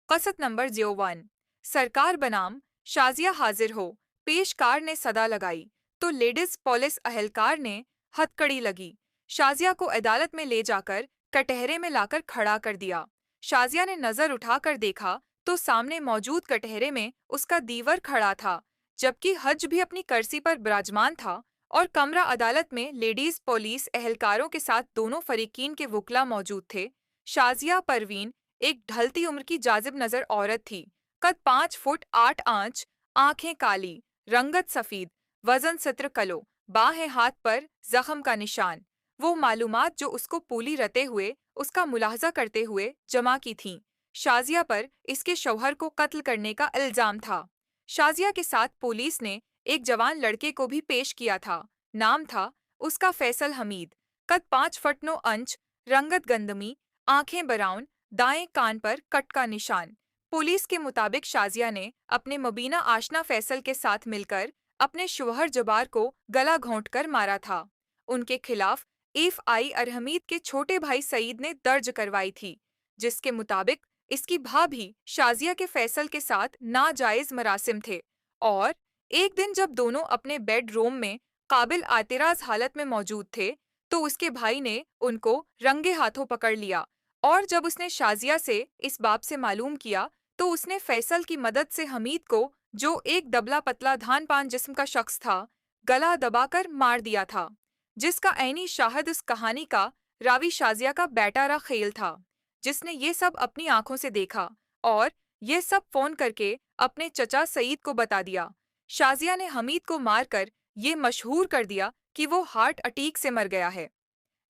कसत नंबर 01। सरकार बनाम शाजिया हाजिर हो, पेशकार ने सदा लगाई तो लेडीज पुलिस अहलकार ने हथकड़ी लगी। शाजिया को अदालत में ले जाकर कटहरे में लाकर खड़ा कर दिया। शाजिया ने नजर उठाकर देखा तो सामने मौजूद कटहरे में उसका दीवर खड़ा था, जबकि हज भी अपनी कर्सी पर विराजमान था। और कमरा अदालत में लेडीज पुलिस अहलकारों के साथ दोनों फरीकीन के वुकला मौजूद थे। शाजिया परवीन एक ढलती उम्र की जाजिब नजर औरत थी। कद 5 फुट 8 आंच, आंखें काली, रंगत सफेद, वजन 17 किलो, बाहें हाथ पर जख्म का निशान। वो मालूमात जो उसको पूली रते हुए उसका मुलाहजा करते हुए जमा की थीं। शाजिया पर इसके शौहर को कत्ल करने का इल्जाम था। शाजिया के साथ पुलिस ने एक जवान लड़के को भी पेश किया था। नाम था उसका फैसल हमीद। कद 5 फुट 9 इंच, रंगत गंदमी, आंखें ब्राउन, दाएं कान पर कट का निशान। पुलिस के मुताबिक शाजिया ने अपने मुबीना आशना फैसल के साथ मिलकर अपने शौहर जबार को गला घोंटकर मारा था। उनके खिलाफ एफआई अरहमीद के छोटे भाई सईद ने दर्ज करवाई थी, जिसके मुताबिक इसकी भाभी शाजिया के फैसल के साथ नाजायज मरासिम थे। और एक दिन जब दोनों अपने बेडरूम में काबिल आतिराज हालत में मौजूद थे, तो उसके भाई ने उनको रंगे हाथों पकड़ लिया। और जब उसने शाजिया से इस बात से मालूम किया, तो उसने फैसल की मदद से हमीद को, जो एक दबला पतला धान पान जिस्म का शख्स था, गला दबाकर मार दिया था, जिसका ऐनी शाहिद उस कहानी का रावी शाजिया का बेटा रखेल था, जिसने ये सब अपनी आंखों से देखा और ये सब फोन करके अपने चचा सईद को बता दिया। शाजिया ने हमीद को मारकर ये मशहूर कर दिया कि वो हार्ट अटैक से मर गया है।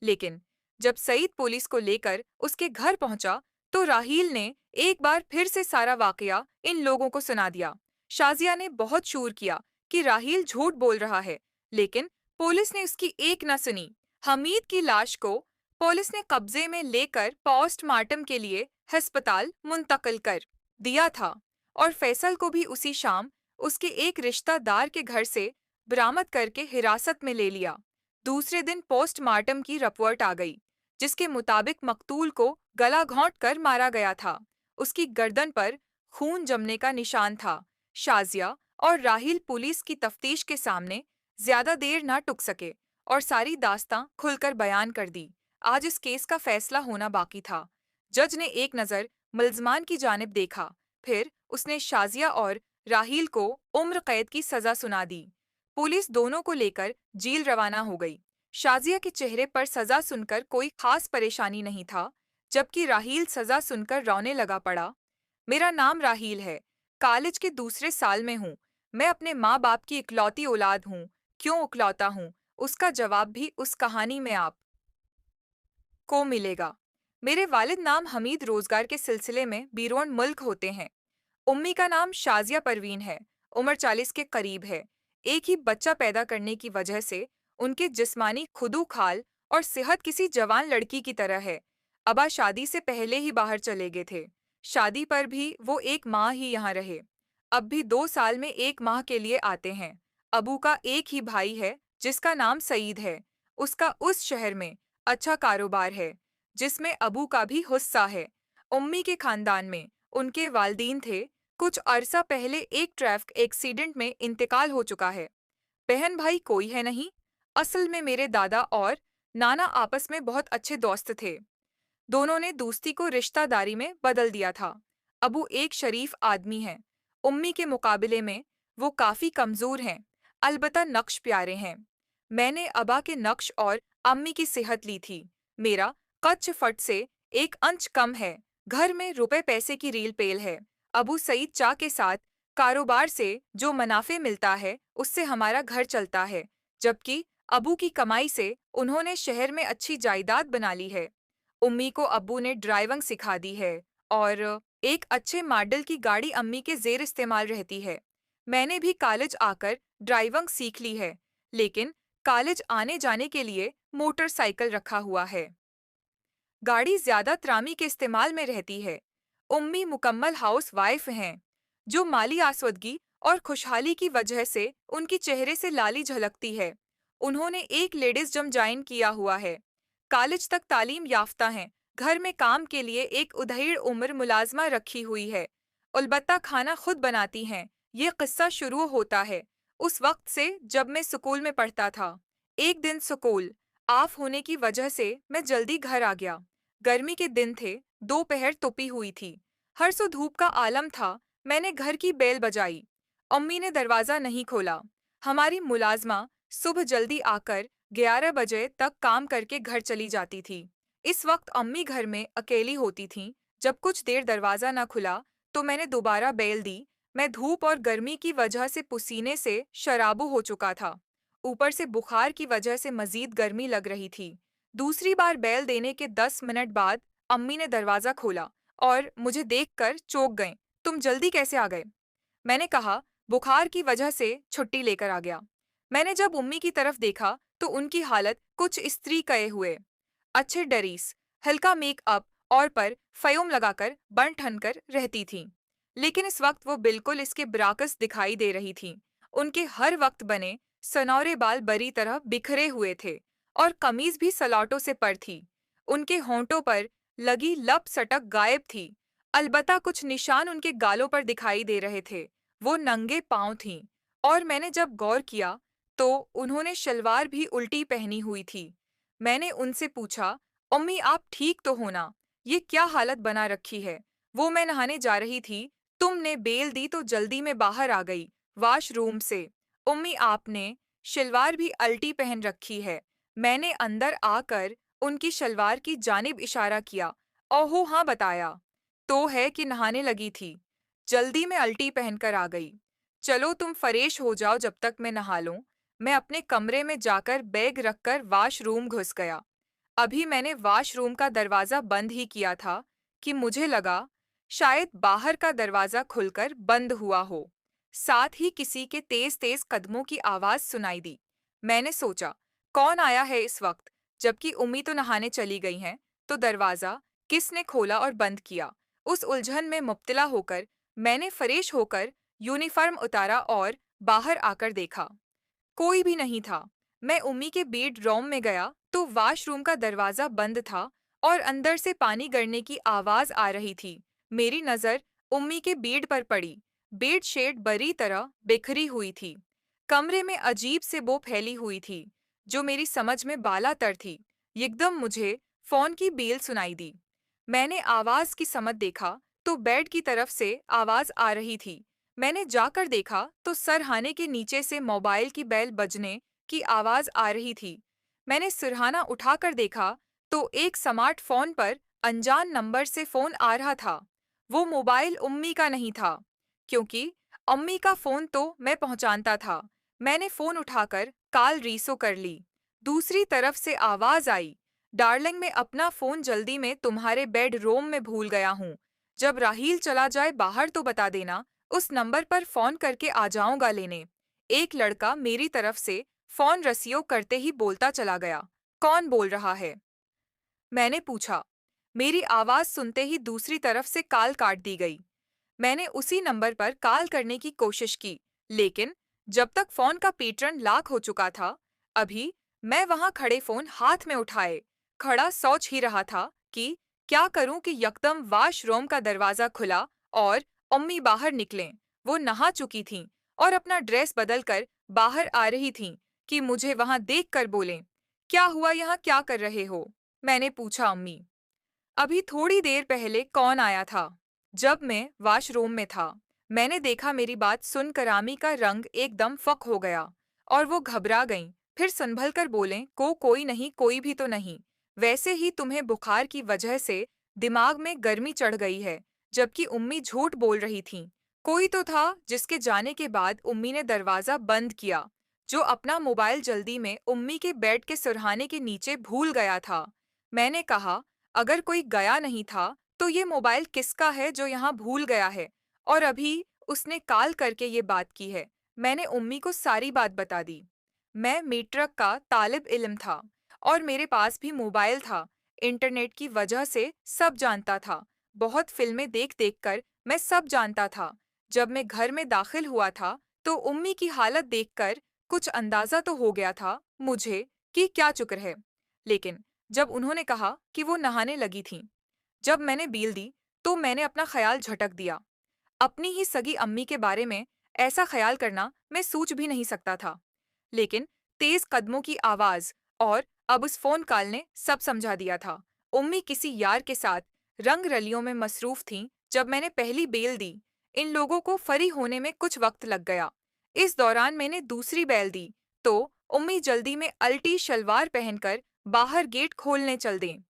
लेकिन जब सईद पुलिस को लेकर उसके घर पहुंचा, तो राहील ने एक बार फिर से सारा वाकया इन लोगों को सुना दिया। शाजिया ने बहुत शूर किया कि राहील झूठ बोल रहा है, लेकिन पुलिस ने उसकी एक न सुनी। हमीद की लाश को पुलिस ने कब्जे में लेकर पोस्टमार्टम के लिए अस्पताल मुंतकिल कर दिया था, और फैसल को भी उसी शाम उसके एक रिश्तेदार के घर से बरामद करके हिरासत में ले लिया। दूसरे दिन पोस्टमार्टम की रिपोर्ट आ गई, जिसके मुताबिक मकतूल को गला घोंट कर मारा गया था। उसकी गर्दन पर खून जमने का निशान था। शाजिया और राहिल पुलिस की तफ्तीश के सामने ज्यादा देर ना टुक सके और सारी दास्तां खुलकर बयान कर दी। आज इस केस का फैसला होना बाकी था। जज ने एक नज़र मुल्ज़मान की जानिब देखा, फिर उसने शाजिया और राहिल को उम्र कैद की सजा सुना दी। पुलिस दोनों को लेकर जेल रवाना हो गई। शाजिया के चेहरे पर सजा सुनकर कोई खास परेशानी नहीं था, जबकि राहील सजा सुनकर रोने लगा पड़ा। मेरा नाम राहील है, कॉलेज के दूसरे साल में हूँ। मैं अपने माँ बाप की इकलौती औलाद हूँ। क्यों इकलौता हूँ, उसका जवाब भी उस कहानी में आप को मिलेगा। मेरे वालिद नाम हमीद रोजगार के सिलसिले में बीरोन मुल्क होते हैं। उम्मी का नाम शाजिया परवीन है, उम्र 40 के करीब है। एक ही बच्चा पैदा करने की वजह से उनके जिस्मानी खुदू खाल और सेहत किसी जवान लड़की की तरह है। अबा शादी से पहले ही बाहर चले गए थे। शादी पर भी वो 1 माह ही यहाँ रहे। अब भी 2 साल में 1 माह के लिए आते हैं। अबू का एक ही भाई है, जिसका नाम सईद है। उसका उस शहर में अच्छा कारोबार है, जिसमें अबू का भी हिस्सा है। उम्मी के खानदान में उनके वालिदीन थे। कुछ अरसा पहले एक ट्रैफिक एक्सीडेंट में इंतकाल हो चुका है। बहन भाई कोई है नहीं। असल में मेरे दादा और नाना आपस में बहुत अच्छे दोस्त थे। दोनों ने दोस्ती को रिश्तेदारी में बदल दिया था। अबू एक शरीफ आदमी हैं। उम्मी के मुकाबले में वो काफी कमजोर हैं, अलबत्ता नक्श प्यारे हैं। मैंने अबा के नक्श और अम्मी की सेहत ली थी। मेरा कच्च फट से 1 इंच कम है। घर में रुपए पैसे की रील पेल है। अबू सईद चा के साथ कारोबार से जो मुनाफे मिलता है, उससे हमारा घर चलता है, जबकि अबू की कमाई से उन्होंने शहर में अच्छी जायदाद बना ली है। उम्मी को अब्बू ने ड्राइविंग सिखा दी है और एक अच्छे मॉडल की गाड़ी अम्मी के जेर इस्तेमाल रहती है। मैंने भी कॉलेज आकर ड्राइविंग सीख ली है, लेकिन कॉलेज आने जाने के लिए मोटरसाइकिल रखा हुआ है। गाड़ी ज्यादा त्रामी के इस्तेमाल में रहती है। उम्मी मुकम्मल हाउस वाइफ हैं, जो माली आसवदगी और खुशहाली की वजह से उनकी चेहरे से लाली झलकती है। उन्होंने एक लेडीज जिम ज्वाइन किया हुआ है। कॉलेज तक तालीम याफ्ता हैं, घर में काम के लिए एक उधेड़ उम्र मुलाजमा रखी हुई है। अलबत्ता खाना खुद बनाती हैं। ये किस्सा शुरू होता है उस वक्त से जब मैं स्कूल में पढ़ता था। एक दिन स्कूल ऑफ होने की वजह से मैं जल्दी घर आ गया। गर्मी के दिन थे, दोपहर तुपी हुई थी, हर सो धूप का आलम था। मैंने घर की बेल बजाई। अम्मी ने दरवाजा नहीं खोला। हमारी मुलाजमा सुबह जल्दी आकर 11 बजे तक काम करके घर चली जाती थी। इस वक्त अम्मी घर में अकेली होती थीं। जब कुछ देर दरवाजा न खुला तो मैंने दोबारा बेल दी। मैं धूप और गर्मी की वजह से पसीने से शराबू हो चुका था। ऊपर से बुखार की वजह से मजीद गर्मी लग रही थी। दूसरी बार बेल देने के 10 मिनट बाद अम्मी ने दरवाजा खोला और मुझे देखकर चौंक गए। तुम जल्दी कैसे आ गए? मैंने कहा, बुखार की वजह से छुट्टी लेकर आ गया। मैंने जब उम्मी की तरफ देखा तो उनकी हालत कुछ स्त्री कहे हुए। अच्छे डरीस, हल्का मेकअप और पर फ़यूम लगाकर बन ठन कर रहती थीं। लेकिन इस वक्त वो बिल्कुल इसके बराकस दिखाई दे रही थीं। उनके हर वक्त बने सनौरे बाल बरी तरह बिखरे हुए थे और कमीज भी सलाटों से पर थी। उनके होंठों पर लगी लप सटक गायब थी। अलबत्ता कुछ निशान उनके गालों पर दिखाई दे रहे थे। वो नंगे पांव थीं और मैंने जब गौर किया तो उन्होंने शलवार भी उल्टी पहनी हुई थी। मैंने उनसे पूछा, अम्मी आप ठीक तो हो ना? ये क्या हालत बना रखी है? वो मैं नहाने जा रही थी, तुमने बेल दी तो जल्दी में बाहर आ गई वाशरूम से। उम्मी आपने शलवार भी उल्टी पहन रखी है। मैंने अंदर आकर उनकी शलवार की जानिब इशारा किया। ओहो हाँ बताया तो है कि नहाने लगी थी। जल्दी में उल्टी पहनकर आ गई। चलो तुम फरेश हो जाओ जब तक मैं नहा लूं। मैं अपने कमरे में जाकर बैग रखकर वाशरूम घुस गया। अभी मैंने वाशरूम का दरवाजा बंद ही किया था कि मुझे लगा शायद बाहर का दरवाजा खुलकर बंद हुआ हो। साथ ही किसी के तेज तेज कदमों की आवाज सुनाई दी। मैंने सोचा, कौन आया है इस वक्त, जबकि उम्मी तो नहाने चली गई हैं। तो दरवाजा किसने खोला और बंद किया? उस उलझन में मुब्तला होकर मैंने फरेश होकर यूनिफॉर्म उतारा और बाहर आकर देखा। कोई भी नहीं था। मैं उम्मी के बेडरूम में गया तो वाशरूम का दरवाजा बंद था और अंदर से पानी गिरने की आवाज आ रही थी। मेरी नजर उम्मी के बेड पर पड़ी। बेड शेड बरी तरह बिखरी हुई थी। कमरे में अजीब से बो फैली हुई थी जो मेरी समझ में बालातर थी। एकदम मुझे फोन की बेल सुनाई दी। मैंने आवाज की समत देखा तो बेड की तरफ से आवाज आ रही थी। मैंने जाकर देखा तो सरहाने के नीचे से मोबाइल की बेल बजने की आवाज आ रही थी। मैंने सिरहाना उठाकर देखा तो एक स्मार्टफोन पर अनजान नंबर से फोन आ रहा था। वो मोबाइल उम्मी का नहीं था, क्योंकि अम्मी का फोन तो मैं पहुंचाता था। मैंने फोन उठाकर कॉल रीसो कर ली। दूसरी तरफ से आवाज आई, डार्लिंग मैं अपना फोन जल्दी में तुम्हारे बेडरूम में भूल गया हूँ। जब राहील चला जाए बाहर तो बता देना, उस नंबर पर फोन करके आ जाऊंगा लेने। एक लड़का मेरी तरफ से फोन रसियो करते ही बोलता चला गया। कौन बोल रहा है? मैंने पूछा। मेरी आवाज सुनते ही दूसरी तरफ से कॉल काट दी गई। मैंने उसी नंबर पर कॉल करने की कोशिश की, लेकिन जब तक फोन का पैटर्न लॉक हो चुका था, अभी मैं वहां खड़े फोन हाथ में उठाए खड़ा सोच ही रहा था कि क्या करूं कि यकदम वॉशरूम का दरवाजा खुला और अम्मी बाहर निकलें। वो नहा चुकी थीं और अपना ड्रेस बदलकर बाहर आ रही थीं कि मुझे वहां देखकर बोलें, क्या हुआ, यहाँ क्या कर रहे हो? मैंने पूछा अम्मी। अभी थोड़ी देर पहले कौन आया था? जब मैं वॉशरूम में था, मैंने देखा। मेरी बात सुनकर आमी का रंग एकदम फक हो गया और वो घबरा गईं। फिर संभल कर बोलें, कोई नहीं, कोई भी तो नहीं। वैसे ही तुम्हें बुखार की वजह से दिमाग में गर्मी चढ़ गई है। जबकि उम्मी झूठ बोल रही थीं। कोई तो था जिसके जाने के बाद उम्मी ने दरवाजा बंद किया, जो अपना मोबाइल जल्दी में उम्मी के बेड के सुरहाने के नीचे भूल गया था। मैंने कहा, अगर कोई गया नहीं था तो ये मोबाइल किसका है जो यहाँ भूल गया है? और अभी उसने कॉल करके ये बात की है। मैंने उम्मी को सारी बात बता दी। मैं मैट्रिक का तालिब इल्म था और मेरे पास भी मोबाइल था। इंटरनेट की वजह से सब जानता था। बहुत फिल्में देख देख कर मैं सब जानता था। जब मैं घर में दाखिल हुआ था तो उम्मी की हालत देखकर कुछ अंदाजा तो हो गया था मुझे कि क्या चुक्र है। लेकिन जब उन्होंने कहा कि वो नहाने लगी थीं। जब मैंने बील दी तो मैंने अपना ख्याल झटक दिया। अपनी ही सगी अम्मी के बारे में ऐसा ख्याल करना मैं सोच भी नहीं सकता था। लेकिन तेज कदमों की आवाज और अब उस फोन कॉल ने सब समझा दिया था। उम्मी किसी यार के साथ रंग रलियों में मसरूफ थीं जब मैंने पहली बेल दी। इन लोगों को फरी होने में कुछ वक्त लग गया। इस दौरान मैंने दूसरी बेल दी तो उम्मी जल्दी में अल्टी शलवार पहनकर बाहर गेट खोलने चल दें।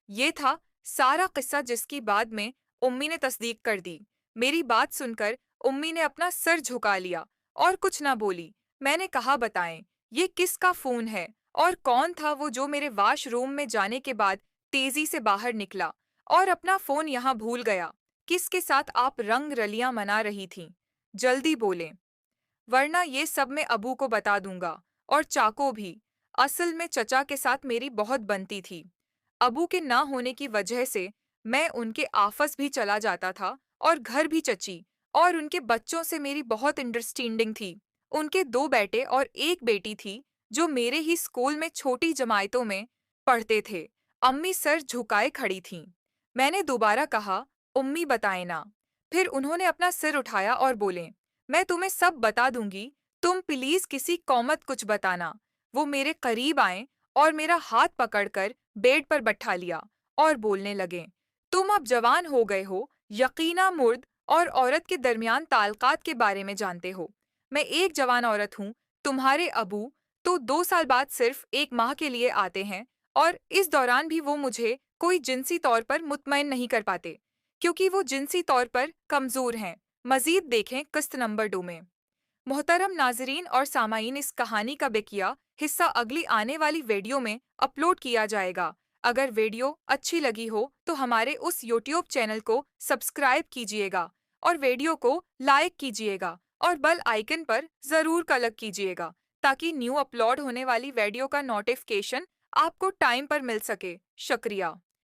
ये था सारा किस्सा जिसकी बाद में उम्मी ने तस्दीक कर दी। मेरी बात सुनकर उम्मी ने अपना सर झुका लिया और कुछ ना बोली। मैंने कहा बताएं, ये किसका फोन है और कौन था वो जो मेरे वॉशरूम में जाने के बाद तेजी से बाहर निकला और अपना फोन यहाँ भूल गया। किसके साथ आप रंग रलियां मना रही थीं? जल्दी बोलें, वरना ये सब मैं अबू को बता दूंगा और चाको भी। असल में चचा के साथ मेरी बहुत बनती थी। अबू के ना होने की वजह से मैं उनके आफस भी चला जाता था और घर भी चची और उनके बच्चों से मेरी बहुत अंडरस्टैंडिंग थी। उनके दो बेटे और एक बेटी थी जो मेरे ही स्कूल में छोटी जमायतों में पढ़ते थे। अम्मी सर झुकाए खड़ी थीं। मैंने दोबारा कहा, उम्मी बताए ना। फिर उन्होंने अपना सिर उठाया और बोले, मैं तुम्हें सब बता दूंगी, तुम प्लीज किसी कौमत कुछ बताना। वो मेरे करीब आए और मेरा हाथ पकड़कर बेड पर बैठा लिया और बोलने लगे, तुम अब जवान हो गए हो, यकीना मुर्द और औरत के दरमियान ताल्लुकात के बारे में जानते हो। मैं एक जवान औरत हूँ। तुम्हारे अबू तो 2 साल बाद सिर्फ 1 माह के लिए आते हैं और इस दौरान भी वो मुझे कोई जिनसी तौर पर मुतमईन नहीं कर पाते क्योंकि वो जिनसी तौर पर कमजोर हैं। मजीद देखें किस्त नंबर 2 में। मोहतरम नाजरीन और सामाईन, इस कहानी का बेकिया हिस्सा अगली आने वाली वीडियो में अपलोड किया जाएगा। अगर वीडियो अच्छी लगी हो तो हमारे उस यूट्यूब चैनल को सब्सक्राइब कीजिएगा और वीडियो को लाइक कीजिएगा और बेल आइकन पर ज़रूर क्लिक कीजिएगा ताकि न्यू अपलोड होने वाली वीडियो का नोटिफिकेशन आपको टाइम पर मिल सके। शुक्रिया।